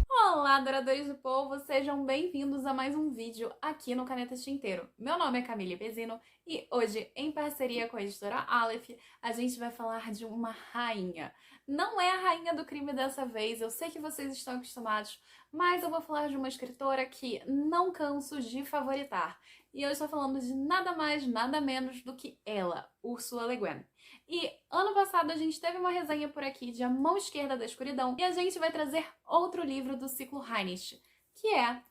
Olá, adoradores do povo! Sejam bem-vindos a mais um vídeo aqui no Caneta Tinteiro. Meu nome é Camille Pezino e hoje, em parceria com a editora Aleph, a gente vai falar de uma rainha. Não é a rainha do crime dessa vez, eu sei que vocês estão acostumados, mas eu vou falar de uma escritora que não canso de favoritar. E eu estou falando de nada mais, nada menos do que ela, Ursula Le Guin. E ano passado a gente teve uma resenha por aqui de A Mão Esquerda da Escuridão e a gente vai trazer outro livro do ciclo Heinrich, que é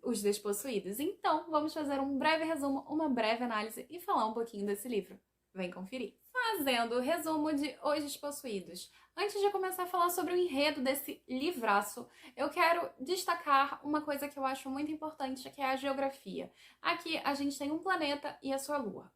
Os Despossuídos. Então, vamos fazer um breve resumo, uma breve análise e falar um pouquinho desse livro. Vem conferir. Fazendo o resumo de Os Despossuídos. Antes de começar a falar sobre o enredo desse livraço, eu quero destacar uma coisa que eu acho muito importante, que é a geografia. Aqui a gente tem um planeta e a sua lua.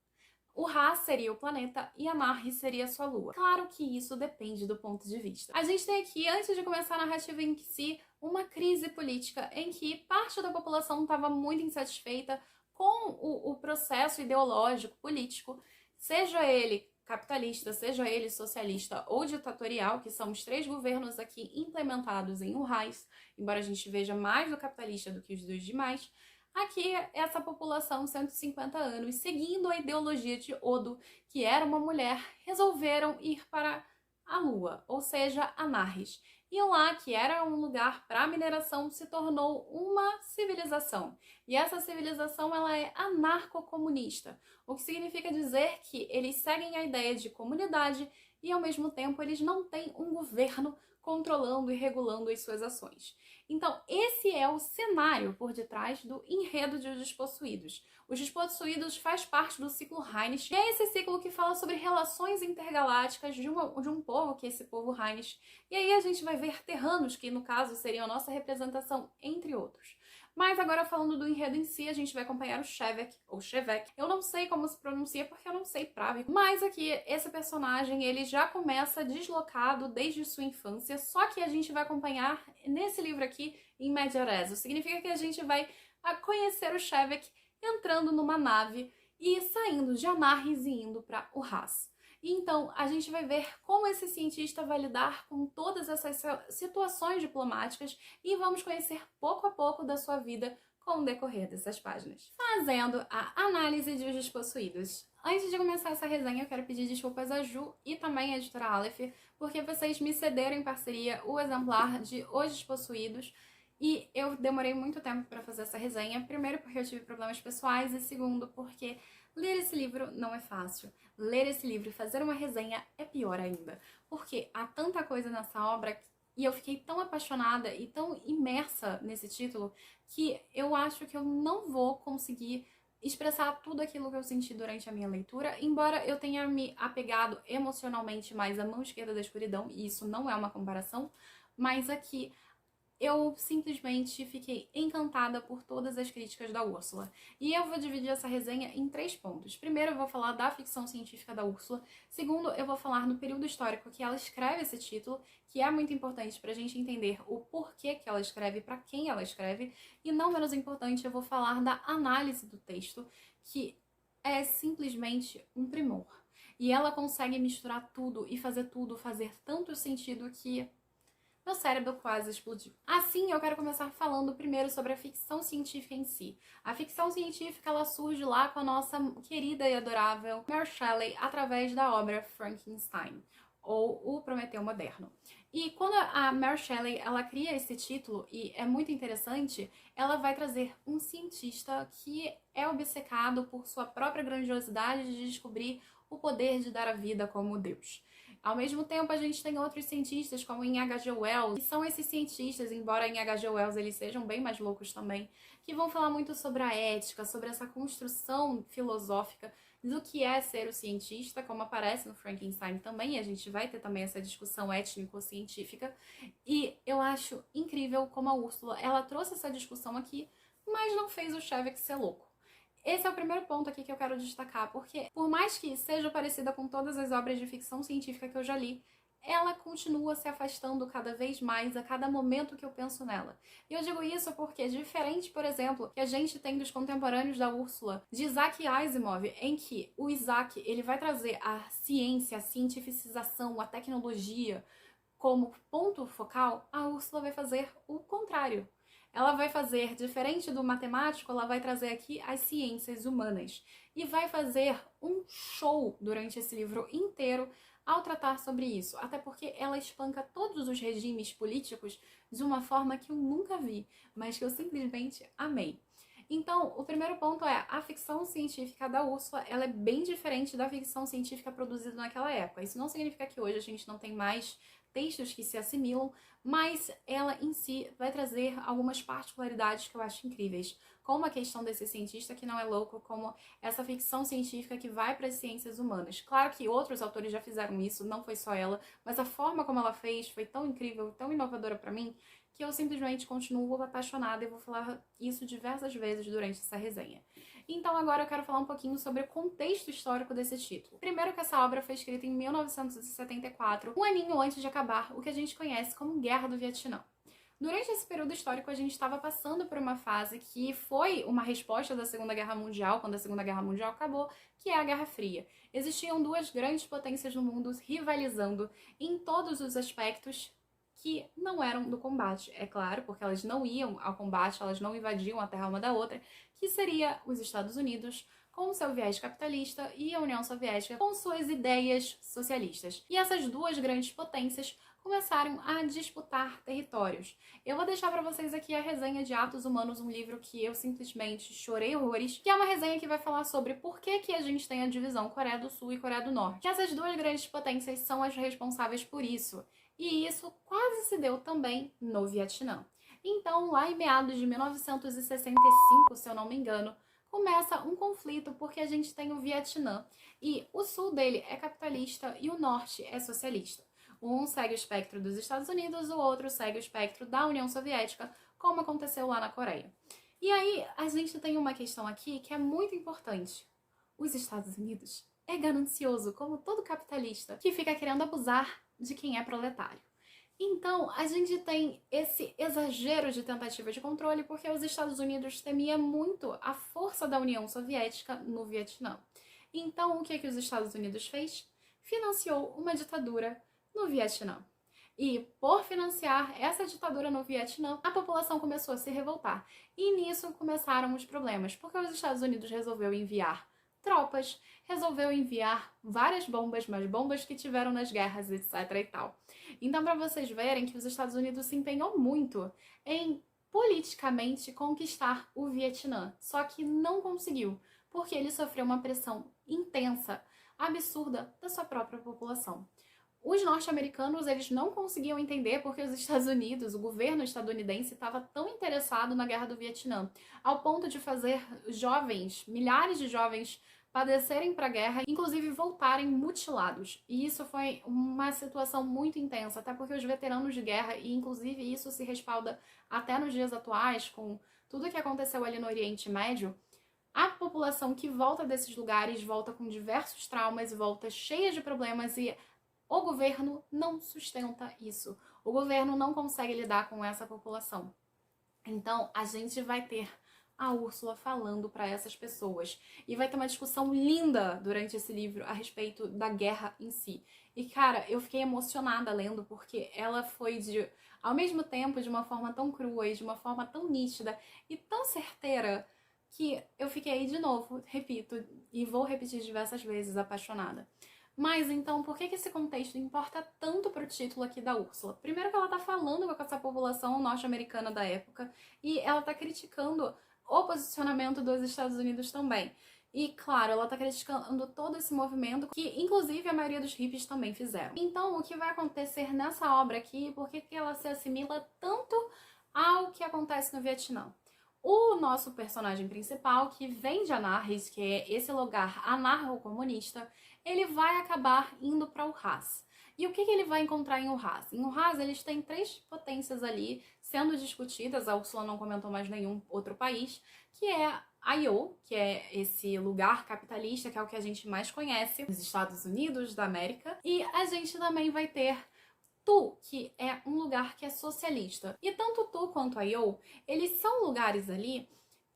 O Ra seria o planeta e a Marri seria a sua lua. Claro que isso depende do ponto de vista. A gente tem aqui, antes de começar a narrativa em si, uma crise política em que parte da população estava muito insatisfeita com o processo ideológico, político, seja ele capitalista, seja ele socialista ou ditatorial, que são os três governos aqui implementados em Urrais, embora a gente veja mais do capitalista do que os dos demais. Aqui, essa população, 150 anos, seguindo a ideologia de Odo, que era uma mulher, resolveram ir para a Lua, ou seja, a Narris. E lá, que era um lugar para mineração, se tornou uma civilização. E essa civilização ela é anarcocomunista, o que significa dizer que eles seguem a ideia de comunidade e, ao mesmo tempo, eles não têm um governo controlando e regulando as suas ações. Então, esse é o cenário por detrás do enredo de Os Despossuídos. Os Despossuídos faz parte do ciclo Heinrich, e é esse ciclo que fala sobre relações intergalácticas de um povo, que é esse povo Heinrich. E aí a gente vai ver terranos, que no caso seriam a nossa representação, entre outros. Mas agora falando do enredo em si, a gente vai acompanhar o Shevek, ou Shevek. Eu não sei como se pronuncia porque eu não sei právico. Mas aqui, esse personagem, ele já começa deslocado desde sua infância, só que a gente vai acompanhar nesse livro aqui em Mediorezo. Significa que a gente vai conhecer o Shevek entrando numa nave e saindo de Anarris e indo para Urraz. Então, a gente vai ver como esse cientista vai lidar com todas essas situações diplomáticas e vamos conhecer pouco a pouco da sua vida com o decorrer dessas páginas. Fazendo a análise de Os Despossuídos. Antes de começar essa resenha, eu quero pedir desculpas a Ju e também à editora Aleph, porque vocês me cederam em parceria o exemplar de Os Despossuídos, e eu demorei muito tempo para fazer essa resenha, primeiro porque eu tive problemas pessoais e segundo porque ler esse livro não é fácil. Ler esse livro e fazer uma resenha é pior ainda, porque há tanta coisa nessa obra e eu fiquei tão apaixonada e tão imersa nesse título que eu acho que eu não vou conseguir expressar tudo aquilo que eu senti durante a minha leitura, embora eu tenha me apegado emocionalmente mais à Mão Esquerda da Escuridão, e isso não é uma comparação, mas aqui eu simplesmente fiquei encantada por todas as críticas da Úrsula. E eu vou dividir essa resenha em 3 pontos. Primeiro, eu vou falar da ficção científica da Úrsula. Segundo, eu vou falar no período histórico que ela escreve esse título, que é muito importante pra gente entender o porquê que ela escreve, pra quem ela escreve. E não menos importante, eu vou falar da análise do texto, que é simplesmente um primor. E ela consegue misturar tudo e fazer tudo fazer tanto sentido que meu cérebro quase explodiu. Assim, eu quero começar falando primeiro sobre a ficção científica em si. A ficção científica, ela surge lá com a nossa querida e adorável Mary Shelley através da obra Frankenstein, ou O Prometeu Moderno. E quando a Mary Shelley, ela cria esse título, e é muito interessante, ela vai trazer um cientista que é obcecado por sua própria grandiosidade de descobrir o poder de dar a vida como Deus. Ao mesmo tempo, a gente tem outros cientistas, como em H.G. Wells, que são esses cientistas, embora em H.G. Wells eles sejam bem mais loucos também, que vão falar muito sobre a ética, sobre essa construção filosófica do que é ser o cientista, como aparece no Frankenstein também, e a gente vai ter também essa discussão étnico-científica. E eu acho incrível como a Úrsula, ela trouxe essa discussão aqui, mas não fez o Shevek ser louco. Esse é o primeiro ponto aqui que eu quero destacar, porque por mais que seja parecida com todas as obras de ficção científica que eu já li, ela continua se afastando cada vez mais a cada momento que eu penso nela. E eu digo isso porque, diferente, por exemplo, que a gente tem dos contemporâneos da Úrsula, de Isaac Asimov, em que o Isaac ele vai trazer a ciência, a cientificização, a tecnologia como ponto focal, a Úrsula vai fazer o contrário. Ela vai fazer, diferente do matemático, ela vai trazer aqui as ciências humanas. E vai fazer um show durante esse livro inteiro ao tratar sobre isso. Até porque ela espanca todos os regimes políticos de uma forma que eu nunca vi, mas que eu simplesmente amei. Então, o primeiro ponto é, a ficção científica da Úrsula, ela é bem diferente da ficção científica produzida naquela época. Isso não significa que hoje a gente não tem mais textos que se assimilam, mas ela em si vai trazer algumas particularidades que eu acho incríveis, como a questão desse cientista que não é louco, como essa ficção científica que vai para as ciências humanas. Claro que outros autores já fizeram isso, não foi só ela, mas a forma como ela fez foi tão incrível, tão inovadora para mim, que eu simplesmente continuo apaixonada e vou falar isso diversas vezes durante essa resenha. Então agora eu quero falar um pouquinho sobre o contexto histórico desse título. Primeiro que essa obra foi escrita em 1974, um aninho antes de acabar o que a gente conhece como Guerra do Vietnã. Durante esse período histórico, a gente estava passando por uma fase que foi uma resposta da Segunda Guerra Mundial, quando a Segunda Guerra Mundial acabou, que é a Guerra Fria. Existiam duas grandes potências no mundo rivalizando em todos os aspectos que não eram do combate, é claro, porque elas não iam ao combate, elas não invadiam a terra uma da outra, que seria os Estados Unidos com seu viés capitalista e a União Soviética com suas ideias socialistas. E essas duas grandes potências começaram a disputar territórios. Eu vou deixar para vocês aqui a resenha de Atos Humanos, um livro que eu simplesmente chorei horrores, que é uma resenha que vai falar sobre por que a gente tem a divisão Coreia do Sul e Coreia do Norte. Que essas duas grandes potências são as responsáveis por isso. E isso quase se deu também no Vietnã. Então, lá em meados de 1965, se eu não me engano, começa um conflito porque a gente tem o Vietnã e o sul dele é capitalista e o norte é socialista. Um segue o espectro dos Estados Unidos, o outro segue o espectro da União Soviética, como aconteceu lá na Coreia. E aí, a gente tem uma questão aqui que é muito importante. Os Estados Unidos é ganancioso, como todo capitalista, que fica querendo abusar de quem é proletário. Então, a gente tem esse exagero de tentativa de controle porque os Estados Unidos temia muito a força da União Soviética no Vietnã. Então, o que os Estados Unidos fez? Financiou uma ditadura no Vietnã. E, por financiar essa ditadura no Vietnã, a população começou a se revoltar. E nisso começaram os problemas, porque os Estados Unidos resolveu enviar tropas, resolveu enviar várias bombas, mas bombas que tiveram nas guerras, etc e tal. Então, para vocês verem que os Estados Unidos se empenhou muito em politicamente conquistar o Vietnã, só que não conseguiu, porque ele sofreu uma pressão intensa, absurda da sua própria população. Os norte-americanos, eles não conseguiam entender porque os Estados Unidos, o governo estadunidense, estava tão interessado na guerra do Vietnã, ao ponto de fazer jovens, milhares de jovens, padecerem para a guerra, inclusive voltarem mutilados. E isso foi uma situação muito intensa, até porque os veteranos de guerra, e inclusive isso se respalda até nos dias atuais, com tudo que aconteceu ali no Oriente Médio, a população que volta desses lugares volta com diversos traumas, volta cheia de problemas e o governo não sustenta isso. O governo não consegue lidar com essa população. Então, a gente vai ter a Úrsula falando para essas pessoas. E vai ter uma discussão linda durante esse livro a respeito da guerra em si. E, cara, eu fiquei emocionada lendo porque ela foi, ao mesmo tempo, de uma forma tão crua e de uma forma tão nítida e tão certeira que eu fiquei, de novo, repito, e vou repetir diversas vezes, apaixonada. Mas, então, por que esse contexto importa tanto pro título aqui da Úrsula? Primeiro que ela tá falando com essa população norte-americana da época e ela tá criticando o posicionamento dos Estados Unidos também. E, claro, ela tá criticando todo esse movimento que, inclusive, a maioria dos hippies também fizeram. Então, o que vai acontecer nessa obra aqui, por que ela se assimila tanto ao que acontece no Vietnã? O nosso personagem principal, que vem de Anarres, que é esse lugar anarco-comunista, ele vai acabar indo para o Ras. E o que ele vai encontrar em Urraz? Em Urraz, eles têm 3 potências ali sendo discutidas, a Úrsula não comentou mais nenhum outro país, que é Iowa, que é esse lugar capitalista, que é o que a gente mais conhece, nos Estados Unidos da América. E a gente também vai ter Tu, que é um lugar que é socialista. E tanto Tu quanto Iowa, eles são lugares ali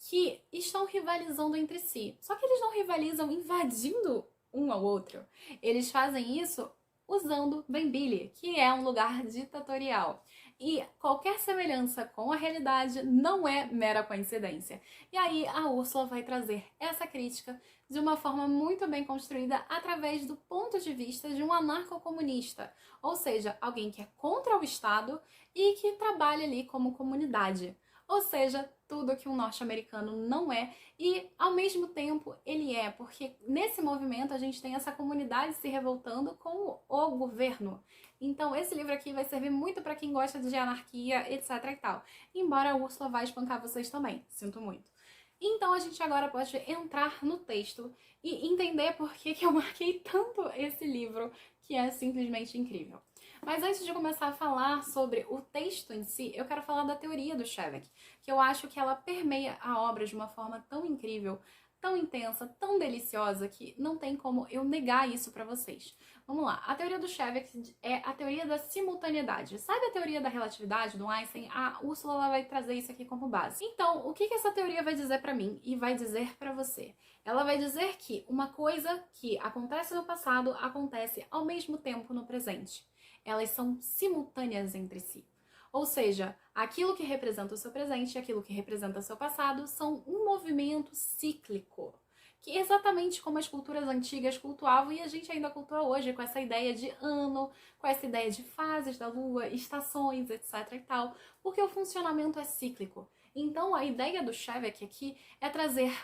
que estão rivalizando entre si. Só que eles não rivalizam invadindo um ao outro. Eles fazem isso usando Benbili, que é um lugar ditatorial. E qualquer semelhança com a realidade não é mera coincidência. E aí a Úrsula vai trazer essa crítica de uma forma muito bem construída através do ponto de vista de um anarcocomunista, ou seja, alguém que é contra o Estado e que trabalha ali como comunidade. Ou seja, tudo que um norte-americano não é e, ao mesmo tempo, ele é, porque nesse movimento a gente tem essa comunidade se revoltando com o governo. Então, esse livro aqui vai servir muito para quem gosta de anarquia, etc e tal. Embora a Úrsula vá espancar vocês também, sinto muito. Então, a gente agora pode entrar no texto e entender por que eu marquei tanto esse livro, que é simplesmente incrível. Mas antes de começar a falar sobre o texto em si, eu quero falar da teoria do Shevek, que eu acho que ela permeia a obra de uma forma tão incrível, tão intensa, tão deliciosa, que não tem como eu negar isso pra vocês. Vamos lá, a teoria do Shevek é a teoria da simultaneidade. Sabe a teoria da relatividade do Einstein? A Úrsula vai trazer isso aqui como base. Então, o que essa teoria vai dizer pra mim e vai dizer pra você? Ela vai dizer que uma coisa que acontece no passado acontece ao mesmo tempo no presente. Elas são simultâneas entre si. Ou seja, aquilo que representa o seu presente e aquilo que representa o seu passado são um movimento cíclico, que é exatamente como as culturas antigas cultuavam e a gente ainda cultua hoje com essa ideia de ano, com essa ideia de fases da lua, estações, etc e tal, porque o funcionamento é cíclico. Então a ideia do Shevek aqui é trazer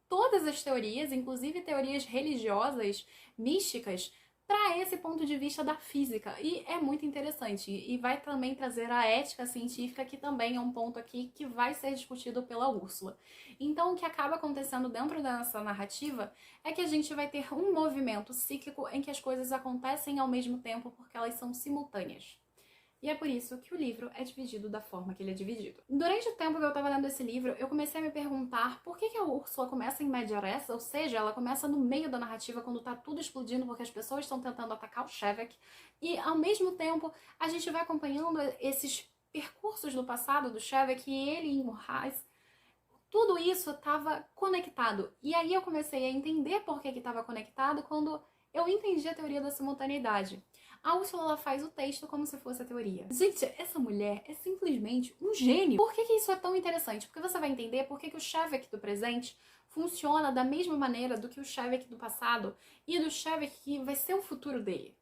todas as teorias, inclusive teorias religiosas, místicas, para esse ponto de vista da física. E é muito interessante. E vai também trazer a ética científica, que também é um ponto aqui que vai ser discutido pela Úrsula. Então, o que acaba acontecendo dentro dessa narrativa é que a gente vai ter um movimento cíclico em que as coisas acontecem ao mesmo tempo porque elas são simultâneas. E é por isso que o livro é dividido da forma que ele é dividido. Durante o tempo que eu estava lendo esse livro, eu comecei a me perguntar por que a Úrsula começa em medias res, ou seja, ela começa no meio da narrativa, quando tá tudo explodindo porque as pessoas estão tentando atacar o Shevek, e ao mesmo tempo a gente vai acompanhando esses percursos do passado do Shevek e ele em Murraz. Tudo isso estava conectado. E aí eu comecei a entender por que estava conectado quando eu entendi a teoria da simultaneidade. A Úrsula ela faz o texto como se fosse a teoria. Gente, essa mulher é simplesmente um gênio. Por que isso é tão interessante? Porque você vai entender por que o Shevek do presente funciona da mesma maneira do que o Shevek do passado e do Shevek que vai ser o futuro dele.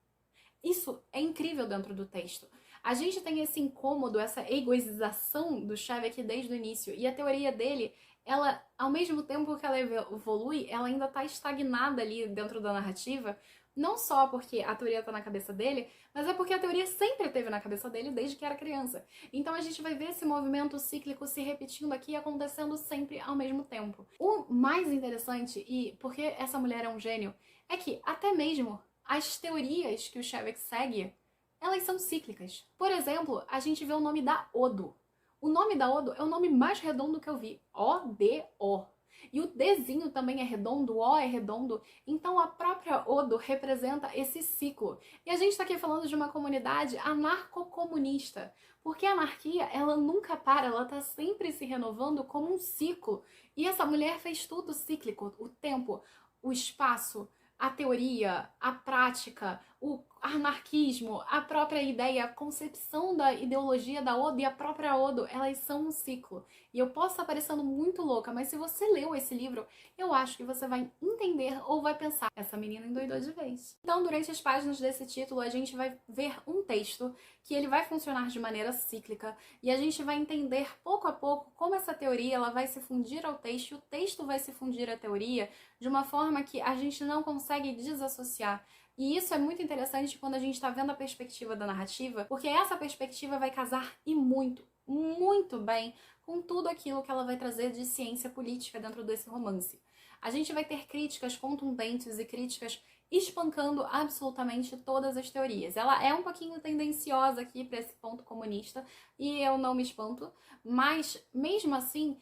Isso é incrível dentro do texto. A gente tem esse incômodo, essa egoização do Shevek desde o início. E a teoria dele, ela, ao mesmo tempo que ela evolui, ela ainda está estagnada ali dentro da narrativa. Não só porque a teoria está na cabeça dele, mas é porque a teoria sempre esteve na cabeça dele desde que era criança. Então a gente vai ver esse movimento cíclico se repetindo aqui, acontecendo sempre ao mesmo tempo. O mais interessante, e porque essa mulher é um gênio, é que até mesmo as teorias que o Shevek segue, elas são cíclicas. Por exemplo, a gente vê o nome da Odo. O nome da Odo é o nome mais redondo que eu vi. O-D-O. E o Dzinho também é redondo, o O é redondo. Então a própria Odo representa esse ciclo. E a gente está aqui falando de uma comunidade anarcocomunista. Porque a anarquia, ela nunca para, ela está sempre se renovando como um ciclo. E essa mulher fez tudo cíclico. O tempo, o espaço, a teoria, a prática, o anarquismo, a própria ideia, a concepção da ideologia da Odo e a própria Odo, elas são um ciclo. E eu posso estar parecendo muito louca, mas se você leu esse livro, eu acho que você vai entender ou vai pensar, essa menina endoidou de vez. Então, durante as páginas desse título, a gente vai ver um texto que ele vai funcionar de maneira cíclica e a gente vai entender pouco a pouco como essa teoria ela vai se fundir ao texto e o texto vai se fundir à teoria de uma forma que a gente não consegue desassociar. E isso é muito interessante quando a gente está vendo a perspectiva da narrativa, porque essa perspectiva vai casar e muito, muito bem com tudo aquilo que ela vai trazer de ciência política dentro desse romance. A gente vai ter críticas contundentes e críticas espancando absolutamente todas as teorias. Ela é um pouquinho tendenciosa aqui para esse ponto comunista e eu não me espanto, mas mesmo assim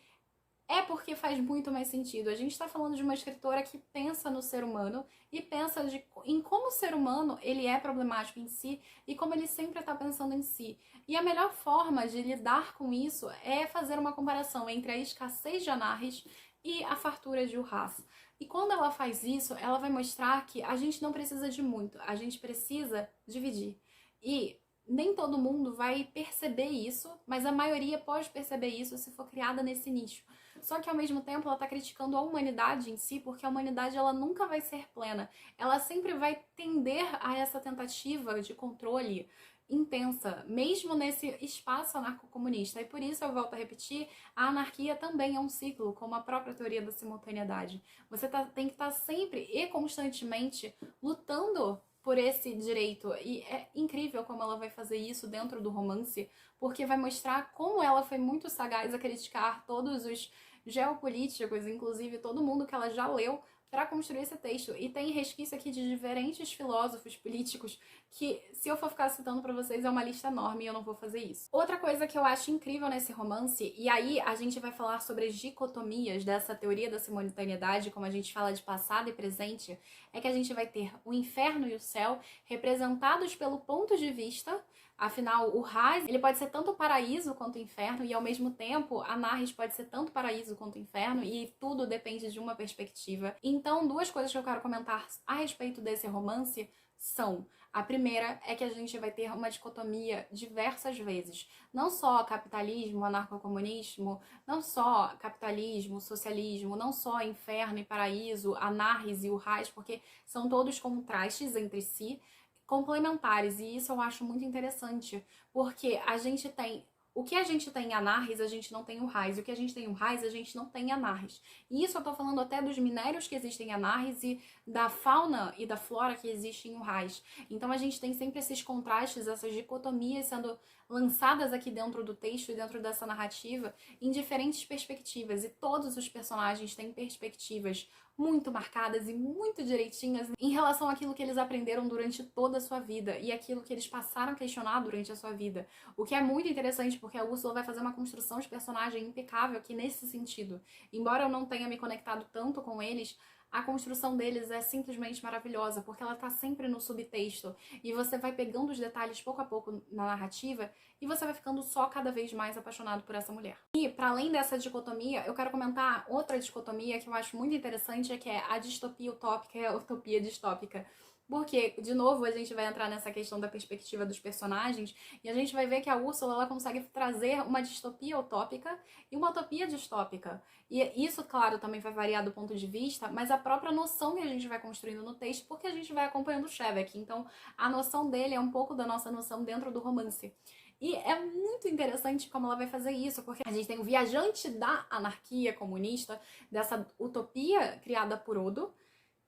É porque faz muito mais sentido. A gente está falando de uma escritora que pensa no ser humano e pensa em como o ser humano ele é problemático em si e como ele sempre está pensando em si. E a melhor forma de lidar com isso é fazer uma comparação entre a escassez de Anarres e a fartura de Urraz. E quando ela faz isso, ela vai mostrar que a gente não precisa de muito, a gente precisa dividir. E nem todo mundo vai perceber isso, mas a maioria pode perceber isso se for criada nesse nicho. Só que ao mesmo tempo ela está criticando a humanidade em si, porque a humanidade ela nunca vai ser plena. Ela sempre vai tender a essa tentativa de controle intensa, mesmo nesse espaço anarcocomunista. E por isso eu volto a repetir, a anarquia também é um ciclo, como a própria teoria da simultaneidade. Você tem que estar sempre e constantemente lutando por esse direito. E é incrível como ela vai fazer isso dentro do romance, porque vai mostrar como ela foi muito sagaz a criticar todos os geopolíticos, inclusive todo mundo que ela já leu, para construir esse texto. E tem resquício aqui de diferentes filósofos políticos que, se eu for ficar citando para vocês, é uma lista enorme e eu não vou fazer isso. Outra coisa que eu acho incrível nesse romance, e aí a gente vai falar sobre as dicotomias dessa teoria da simultaneidade, como a gente fala de passado e presente, é que a gente vai ter o inferno e o céu representados pelo ponto de vista. Afinal, o Hades, ele pode ser tanto o paraíso quanto o inferno, e ao mesmo tempo, a Anarres pode ser tanto paraíso quanto o inferno, e tudo depende de uma perspectiva. Então, duas coisas que eu quero comentar a respeito desse romance são: a primeira é que a gente vai ter uma dicotomia diversas vezes. Não só capitalismo, anarcocomunismo, não só capitalismo, socialismo, não só inferno e paraíso, Anarres e o Hades, porque são todos contrastes entre si, complementares, e isso eu acho muito interessante, porque a gente tem o que a gente tem em Anarres, a gente não tem o Raiz. O que a gente tem em Raiz, a gente não tem em Anarres. E isso eu tô falando até dos minérios que existem em Anarres e da fauna e da flora que existem em Raiz. Então a gente tem sempre esses contrastes, essas dicotomias sendo lançadas aqui dentro do texto e dentro dessa narrativa em diferentes perspectivas. E todos os personagens têm perspectivas muito marcadas e muito direitinhas em relação àquilo que eles aprenderam durante toda a sua vida e aquilo que eles passaram a questionar durante a sua vida. O que é muito interessante, porque a Úrsula vai fazer uma construção de personagem impecável aqui nesse sentido. Embora eu não tenha me conectado tanto com eles, a construção deles é simplesmente maravilhosa, porque ela tá sempre no subtexto e você vai pegando os detalhes pouco a pouco na narrativa e você vai ficando só cada vez mais apaixonado por essa mulher. E, para além dessa dicotomia, eu quero comentar outra dicotomia que eu acho muito interessante, que é a distopia utópica e a utopia distópica. Porque, de novo, a gente vai entrar nessa questão da perspectiva dos personagens e a gente vai ver que a Úrsula ela consegue trazer uma distopia utópica e uma utopia distópica. E isso, claro, também vai variar do ponto de vista, mas a própria noção que a gente vai construindo no texto, porque a gente vai acompanhando o Shevek. Então, a noção dele é um pouco da nossa noção dentro do romance. E é muito interessante como ela vai fazer isso, porque a gente tem o viajante da anarquia comunista, dessa utopia criada por Odo,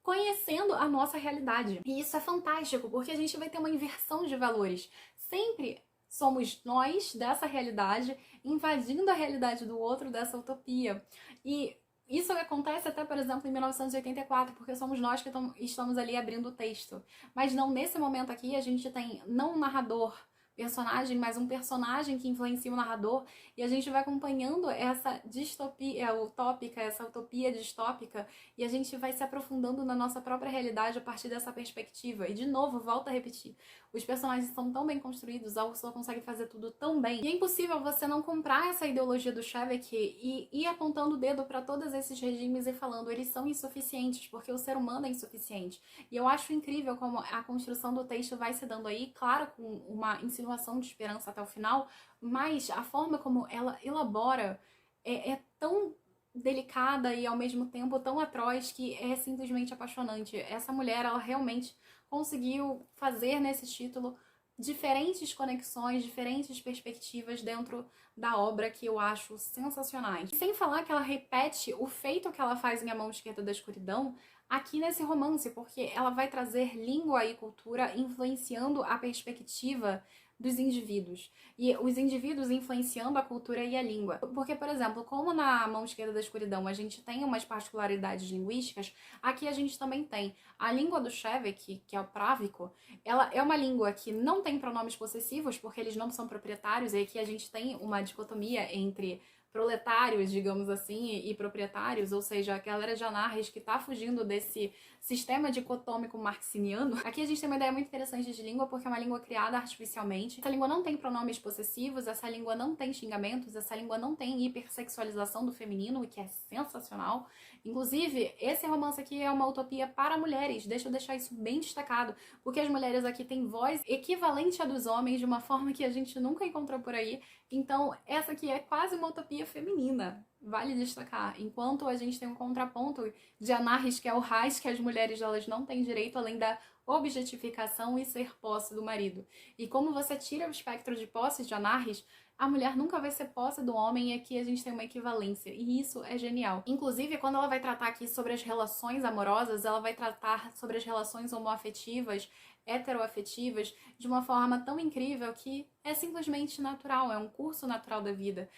conhecendo a nossa realidade. E isso é fantástico, porque a gente vai ter uma inversão de valores. Sempre somos nós dessa realidade invadindo a realidade do outro dessa utopia. E isso acontece até, por exemplo, em 1984, porque somos nós que estamos ali abrindo o texto. Mas não nesse momento aqui, a gente tem não um narrador personagem, mas um personagem que influencia o narrador, e a gente vai acompanhando essa distopia utópica, essa utopia distópica, e a gente vai se aprofundando na nossa própria realidade a partir dessa perspectiva. E de novo, volto a repetir, os personagens são tão bem construídos, a Úrsula consegue fazer tudo tão bem, e é impossível você não comprar essa ideologia do Shevek e ir apontando o dedo para todos esses regimes e falando, eles são insuficientes, porque o ser humano é insuficiente. E eu acho incrível como a construção do texto vai se dando aí, claro, com uma insinuação de esperança até o final, mas a forma como ela elabora é tão delicada e ao mesmo tempo tão atroz que é simplesmente apaixonante. Essa mulher, ela realmente conseguiu fazer nesse título diferentes conexões, diferentes perspectivas dentro da obra que eu acho sensacionais. E sem falar que ela repete o feito que ela faz em A Mão Esquerda da Escuridão aqui nesse romance, porque ela vai trazer língua e cultura influenciando a perspectiva dos indivíduos. E os indivíduos influenciando a cultura e a língua. Porque, por exemplo, como na Mão Esquerda da Escuridão a gente tem umas particularidades linguísticas, aqui a gente também tem. A língua do Shevek, que é o právico, ela é uma língua que não tem pronomes possessivos, porque eles não são proprietários, e aqui a gente tem uma dicotomia entre proletários, digamos assim, e proprietários, ou seja, a galera de Anarres que tá fugindo desse sistema dicotômico marxiniano. Aqui a gente tem uma ideia muito interessante de língua, porque é uma língua criada artificialmente. Essa língua não tem pronomes possessivos, essa língua não tem xingamentos, essa língua não tem hipersexualização do feminino, o que é sensacional. Inclusive, esse romance aqui é uma utopia para mulheres, deixa eu deixar isso bem destacado, porque as mulheres aqui têm voz equivalente à dos homens de uma forma que a gente nunca encontrou por aí. Então, essa aqui é quase uma utopia feminina, vale destacar. Enquanto a gente tem um contraponto de Anarres, que é o Reich, que as mulheres elas não têm direito além da objetificação e ser posse do marido. E como você tira o espectro de posse de Anarres, a mulher nunca vai ser posse do homem, e aqui a gente tem uma equivalência, e isso é genial. Inclusive, quando ela vai tratar aqui sobre as relações amorosas, ela vai tratar sobre as relações homoafetivas, heteroafetivas, de uma forma tão incrível que é simplesmente natural, é um curso natural da vida.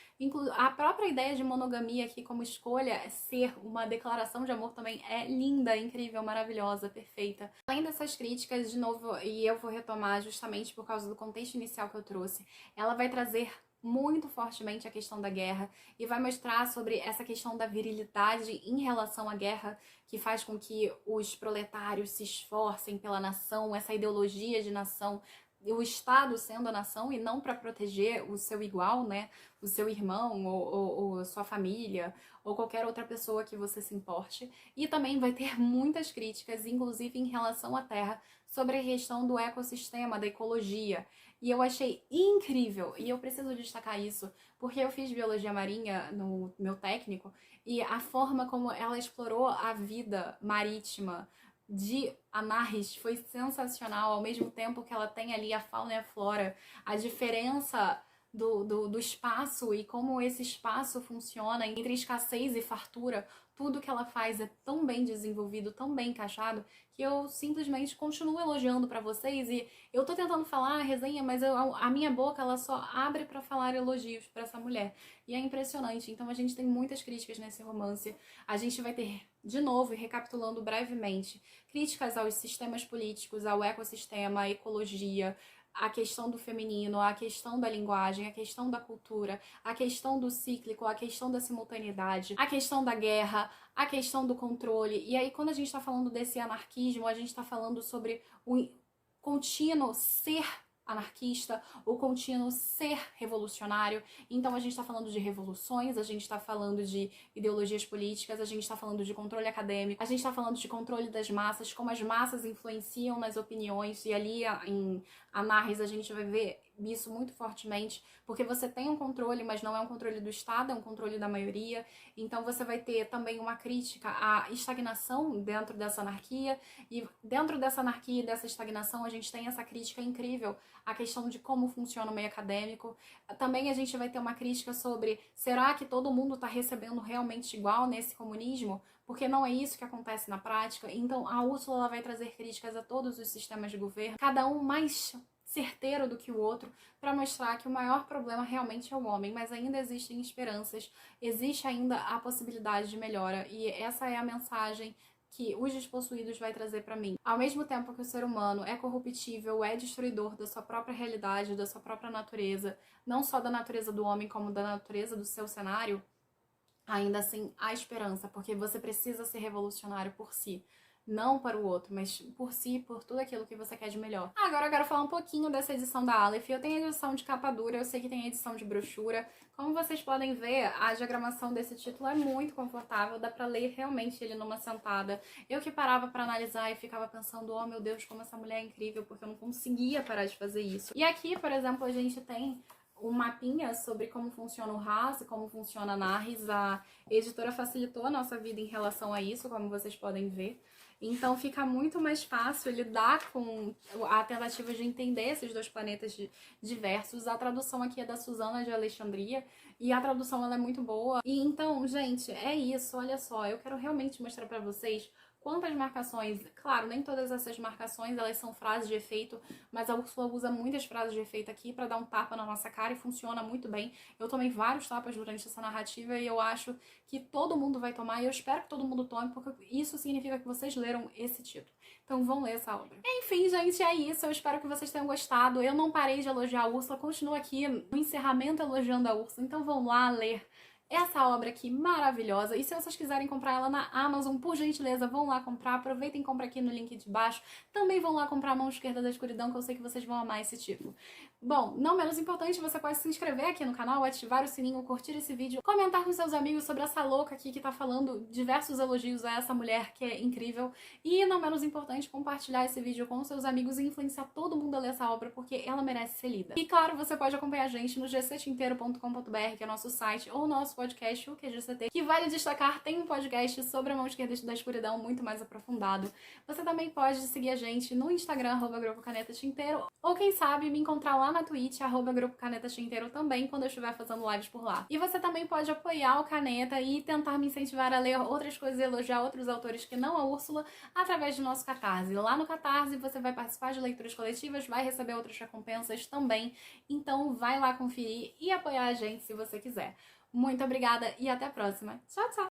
A própria ideia de monogamia aqui como escolha, ser uma declaração de amor também é linda, incrível, maravilhosa, perfeita. Além dessas críticas, de novo, e eu vou retomar justamente por causa do contexto inicial que eu trouxe, ela vai trazer muito fortemente a questão da guerra e vai mostrar sobre essa questão da virilidade em relação à guerra, que faz com que os proletários se esforcem pela nação, essa ideologia de nação, o Estado sendo a nação e não para proteger o seu igual, né? O seu irmão ou sua família ou qualquer outra pessoa que você se importe. E também vai ter muitas críticas, inclusive em relação à Terra, sobre a questão do ecossistema, da ecologia. E eu achei incrível, e eu preciso destacar isso, porque eu fiz biologia marinha no meu técnico, e a forma como ela explorou a vida marítima de Anarres foi sensacional, ao mesmo tempo que ela tem ali a fauna e a flora, a diferença do espaço e como esse espaço funciona entre escassez e fartura. Tudo que ela faz é tão bem desenvolvido, tão bem encaixado, que eu simplesmente continuo elogiando pra vocês. E eu tô tentando falar a resenha, mas a minha boca ela só abre pra falar elogios pra essa mulher. E é impressionante. Então a gente tem muitas críticas nesse romance. A gente vai ter, de novo, e recapitulando brevemente, críticas aos sistemas políticos, ao ecossistema, à ecologia, a questão do feminino, a questão da linguagem, a questão da cultura, a questão do cíclico, a questão da simultaneidade, a questão da guerra, a questão do controle. E aí, quando a gente está falando desse anarquismo, a gente está falando sobre o contínuo ser anarquista, o contínuo ser revolucionário. Então a gente está falando de revoluções, a gente está falando de ideologias políticas, a gente está falando de controle acadêmico, a gente está falando de controle das massas, como as massas influenciam nas opiniões, e ali em Anarres a gente vai ver isso muito fortemente, porque você tem um controle, mas não é um controle do Estado, é um controle da maioria. Então você vai ter também uma crítica à estagnação dentro dessa anarquia, e dentro dessa anarquia e dessa estagnação a gente tem essa crítica incrível à questão de como funciona o meio acadêmico. Também a gente vai ter uma crítica sobre, será que todo mundo está recebendo realmente igual nesse comunismo? Porque não é isso que acontece na prática. Então a Úrsula vai trazer críticas a todos os sistemas de governo, cada um mais certeiro do que o outro, para mostrar que o maior problema realmente é o homem, mas ainda existem esperanças, existe ainda a possibilidade de melhora, e essa é a mensagem que os despossuídos vai trazer para mim. Ao mesmo tempo que o ser humano é corruptível, é destruidor da sua própria realidade, da sua própria natureza, não só da natureza do homem, como da natureza do seu cenário, ainda assim há esperança, porque você precisa ser revolucionário por si. Não para o outro, mas por si, por tudo aquilo que você quer de melhor. Agora eu quero falar um pouquinho dessa edição da Aleph. Eu tenho edição de capa dura, eu sei que tem edição de brochura. Como vocês podem ver, a diagramação desse título é muito confortável, dá pra ler realmente ele numa sentada. Eu que parava pra analisar e ficava pensando, oh meu Deus, como essa mulher é incrível, porque eu não conseguia parar de fazer isso. E aqui, por exemplo, a gente tem um mapinha sobre como funciona o RAS, como funciona a Anarres. A editora facilitou a nossa vida em relação a isso, como vocês podem ver. Então fica muito mais fácil lidar com a tentativa de entender esses dois planetas diversos. A tradução aqui é da Suzana de Alexandria e a tradução ela é muito boa. E então, gente, é isso, olha só, eu quero realmente mostrar pra vocês quantas marcações. Claro, nem todas essas marcações elas são frases de efeito, mas a Úrsula usa muitas frases de efeito aqui pra dar um tapa na nossa cara e funciona muito bem. Eu tomei vários tapas durante essa narrativa e eu acho que todo mundo vai tomar, e eu espero que todo mundo tome, porque isso significa que vocês leram esse título. Então vão ler essa obra. Enfim, gente, é isso. Eu espero que vocês tenham gostado. Eu não parei de elogiar a Úrsula, continuo aqui no encerramento elogiando a Úrsula, então vão lá ler essa obra aqui maravilhosa. E se vocês quiserem comprar ela na Amazon, por gentileza, vão lá comprar. Aproveitem e comprem aqui no link de baixo. Também vão lá comprar A Mão Esquerda da Escuridão, que eu sei que vocês vão amar esse título. Bom, não menos importante, você pode se inscrever aqui no canal, ativar o sininho, curtir esse vídeo, comentar com seus amigos sobre essa louca aqui que tá falando diversos elogios a essa mulher que é incrível. E não menos importante, compartilhar esse vídeo com seus amigos e influenciar todo mundo a ler essa obra, porque ela merece ser lida. E claro, você pode acompanhar a gente no gctinteiro.com.br, que é nosso site, ou nosso podcast, o QGCT, que vale destacar, tem um podcast sobre A Mão Esquerda da Escuridão muito mais aprofundado. Você também pode seguir a gente no Instagram, @Grupo Caneta Tinteiro, ou quem sabe me encontrar lá na Twitch, @Grupo Caneta Tinteiro também, quando eu estiver fazendo lives por lá. E você também pode apoiar o Caneta e tentar me incentivar a ler outras coisas e elogiar outros autores que não a Úrsula, através do nosso Catarse. Lá no Catarse você vai participar de leituras coletivas, vai receber outras recompensas também, então vai lá conferir e apoiar a gente se você quiser. Muito obrigada e até a próxima. Tchau, tchau!